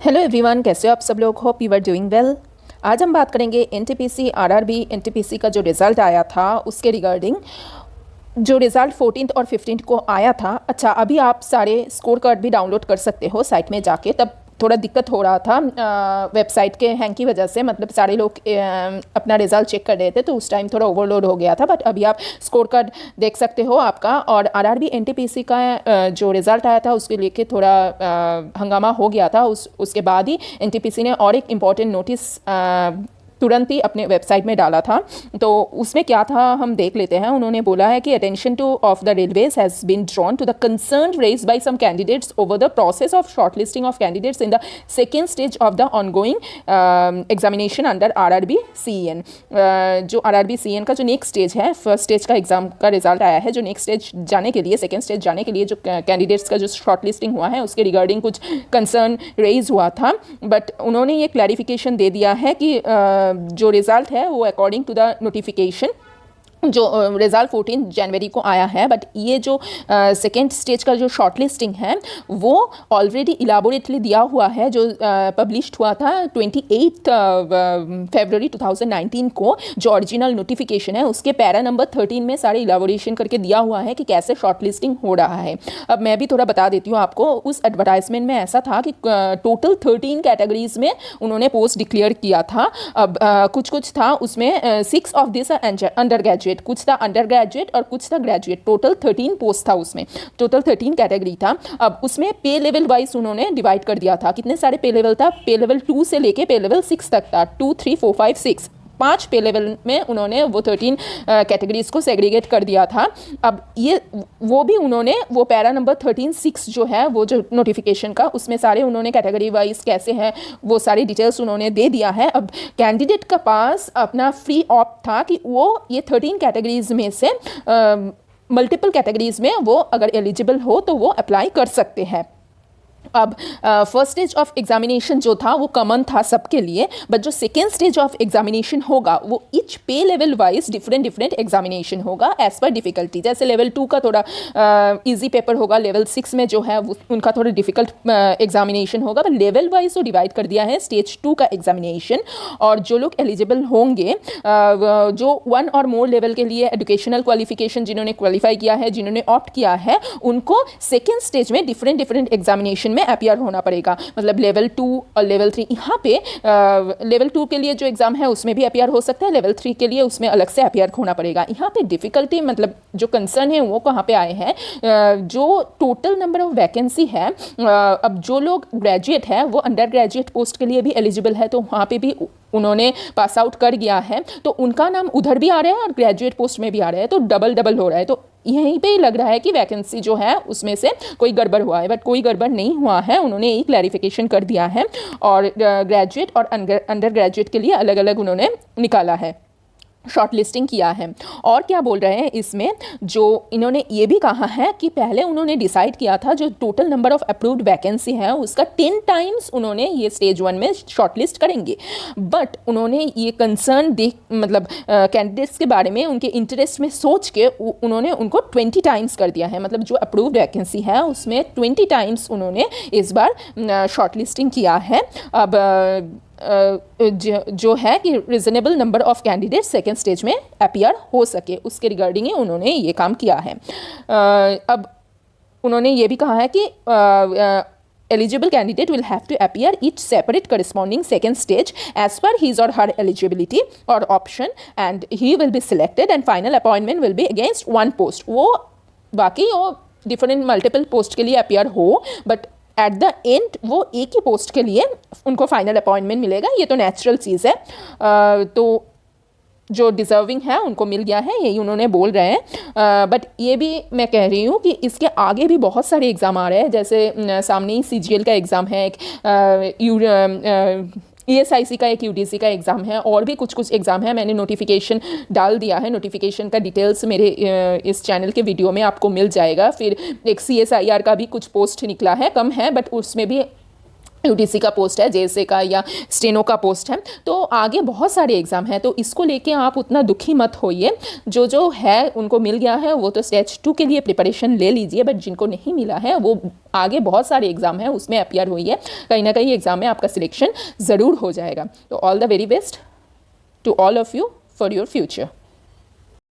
Hello everyone, कैसे हो आप सब लोग? Hope you are doing well. आज हम बात करेंगे एनटीपीसी आरआरबी एनटीपीसी का जो रिज़ल्ट आया था उसके रिगार्डिंग। जो रिज़ल्ट 14th और 15th को आया था। अच्छा, अभी आप सारे स्कोर कार्ड भी डाउनलोड कर सकते हो साइट में जाके। तब थोड़ा दिक्कत हो रहा था वेबसाइट के हैंग की वजह से, मतलब सारे लोग अपना रिज़ल्ट चेक कर रहे थे तो उस टाइम थोड़ा ओवरलोड हो गया था। बट अभी आप स्कोर कार्ड देख सकते हो आपका। और आरआरबी एनटीपीसी का जो रिज़ल्ट आया था उसके लेके थोड़ा हंगामा हो गया था। उसके बाद ही एनटीपीसी ने और एक इम्पॉर्टेंट नोटिस तुरंत ही अपने वेबसाइट में डाला था। तो उसमें क्या था हम देख लेते हैं। उन्होंने बोला है कि attention to of the railways has been drawn to the concern raised by some candidates over the process of shortlisting of candidates in the second stage of the ongoing examination under RRB CN. जो RRB CN का जो next stage है, first stage का exam का result आया है। जो next stage जाने के लिए, सेकेंड स्टेज जाने के लिए जो कैंडिडेट्स का जो शॉर्टलिस्टिंग हुआ है उसके रिगार्डिंग कुछ कंसर्न रेज हुआ था। बट उन्होंने ये क्लैरिफिकेशन दे दिया है कि जो रिज़ल्ट है वो अकॉर्डिंग टू द नोटिफिकेशन जो रिज़ल्ट 14 जनवरी को आया है। बट ये जो सेकेंड स्टेज का जो शॉर्टलिस्टिंग है वो ऑलरेडी इलाबोरेटली दिया हुआ है, जो पब्लिश्ड हुआ था 28 फरवरी 2019 को। जो ओरिजिनल नोटिफिकेशन है उसके पैरा नंबर 13 में सारे इलाबोरेशन करके दिया हुआ है कि कैसे शॉर्टलिस्टिंग हो रहा है। अब मैं भी थोड़ा बता देती हूँ आपको। उस एडवर्टाइजमेंट में ऐसा था कि टोटल 13 कैटेगरीज में उन्होंने पोस्ट डिक्लेयर किया था। अब कुछ था उसमें 6 ऑफ दिस अंडर ग्रेजुएट, कुछ था अंडर ग्रेजुएट और कुछ था ग्रेजुएट। टोटल 13 पोस्ट था उसमें, टोटल 13 कैटेगरी था। अब उसमें पे लेवल वाइज उन्होंने डिवाइड कर दिया था। कितने सारे पे लेवल था? पे लेवल 2 से लेके पे लेवल 6 तक था। 2, 3, 4, 5, 6 5 पे लेवल में उन्होंने वो 13 कैटेगरीज को सेग्रीगेट कर दिया था। अब ये वो भी उन्होंने वो पैरा नंबर 13(6) जो है वो जो नोटिफिकेशन का, उसमें सारे उन्होंने कैटेगरी वाइज कैसे हैं वो सारी डिटेल्स उन्होंने दे दिया है। अब कैंडिडेट का पास अपना फ्री ऑप्ट था कि वो ये 13 कैटेगरीज में से मल्टीपल कैटेगरीज में वो अगर एलिजिबल हो तो वो अप्लाई कर सकते हैं। अब फर्स्ट स्टेज ऑफ एग्जामिनेशन जो था वो कॉमन था सबके लिए। बट जो सेकेंड स्टेज ऑफ एग्जामिनेशन होगा वो इच पे लेवल वाइज डिफरेंट एग्जामिनेशन होगा एज पर डिफिकल्टी। जैसे लेवल 2 का थोड़ा इजी पेपर होगा, लेवल 6 में जो है उनका थोड़ा डिफिकल्ट एग्जामिनेशन होगा। बट लेवल वाइज तो डिवाइड कर दिया है स्टेज 2 का एग्जामिनेशन। और जो लोग एलिजिबल होंगे, जो 1 और मोर लेवल के लिए एजुकेशनल क्वालिफिकेशन जिन्होंने क्वालिफाई किया है, जिन्होंने ऑप्ट किया है, उनको सेकेंड स्टेज में डिफरेंट एग्जामिनेशन में अपीयर होना पड़ेगा। मतलब लेवल 2 और लेवल 3, यहाँ पे लेवल 2 के लिए जो एग्जाम है उसमें भी अपीयर हो सकता है, लेवल 3 के लिए उसमें अलग से अपीयर होना पड़ेगा। यहाँ पे डिफिकल्टी मतलब जो कंसर्न है वो कहाँ पे आए हैं, जो टोटल नंबर ऑफ वैकेंसी है। अब जो लोग ग्रेजुएट है वो अंडर ग्रेजुएट पोस्ट के लिए भी एलिजिबल है, तो वहाँ पे भी उन्होंने पास आउट कर गया है तो उनका नाम उधर भी आ रहा है और ग्रेजुएट पोस्ट में भी आ रहा है, तो डबल हो रहा है। तो यहीं पे ही लग रहा है कि वैकेंसी जो है उसमें से कोई गड़बड़ हुआ है। बट कोई गड़बड़ नहीं हुआ है, उन्होंने एक क्लैरिफिकेशन कर दिया है। और ग्रेजुएट और अंडर ग्रेजुएट के लिए अलग अलग उन्होंने निकाला है, शॉर्ट लिस्टिंग किया है। और क्या बोल रहे हैं इसमें, जो इन्होंने ये भी कहा है कि पहले उन्होंने डिसाइड किया था जो total number of approved vacancy है उसका 10 टाइम्स उन्होंने ये स्टेज 1 में शॉर्ट लिस्ट करेंगे। बट उन्होंने ये कंसर्न देख मतलब कैंडिडेट्स के बारे में उनके इंटरेस्ट में सोच के उन्होंने उनको 20 टाइम्स कर दिया है। मतलब जो अप्रूव्ड वैकेंसी है उसमें 20 टाइम्स उन्होंने इस बार शॉर्ट लिस्टिंग किया है। अब जो है कि reasonable number of candidate second stage में अपीयर हो सके, उसके रिगार्डिंग ही उन्होंने ये काम किया है। अब उन्होंने ये भी कहा है कि eligible candidate will have to appear each separate corresponding second stage as per his or her eligibility or option, and he will be selected and final appointment will be against one post। वो बाकी वो different multiple post के लिए appear हो, but at the end वो एक ही post के लिए उनको फाइनल अपॉइंटमेंट मिलेगा। ये तो नेचुरल चीज़ है। तो जो डिज़र्विंग है उनको मिल गया है, यही उन्होंने बोल रहे हैं। बट ये भी मैं कह रही हूँ कि इसके आगे भी बहुत सारे एग्ज़ाम आ रहे हैं। जैसे सामने ही CGL का एग्ज़ाम है, एक ESIC का, एक UDC का एग्ज़ाम है, और भी कुछ एग्ज़ाम है। मैंने नोटिफिकेशन डाल दिया है, नोटिफिकेशन का डिटेल्स मेरे इस चैनल के वीडियो में आपको मिल जाएगा। फिर एक CSIR का भी कुछ पोस्ट निकला है, कम है बट उसमें भी यूटीसी का पोस्ट है, जेएसए का या स्टेनो का पोस्ट है, तो आगे बहुत सारे एग्ज़ाम हैं, तो इसको लेके आप उतना दुखी मत होइए। जो है उनको मिल गया है वो तो स्टेज 2 के लिए प्रिपरेशन ले लीजिए, बट जिनको नहीं मिला है वो आगे बहुत सारे एग्ज़ाम हैं उसमें अपियर होइए, कहीं ना कहीं एग्ज़ाम में आपका सिलेक्शन ज़रूर हो जाएगा। तो all the very best to all of you for your future.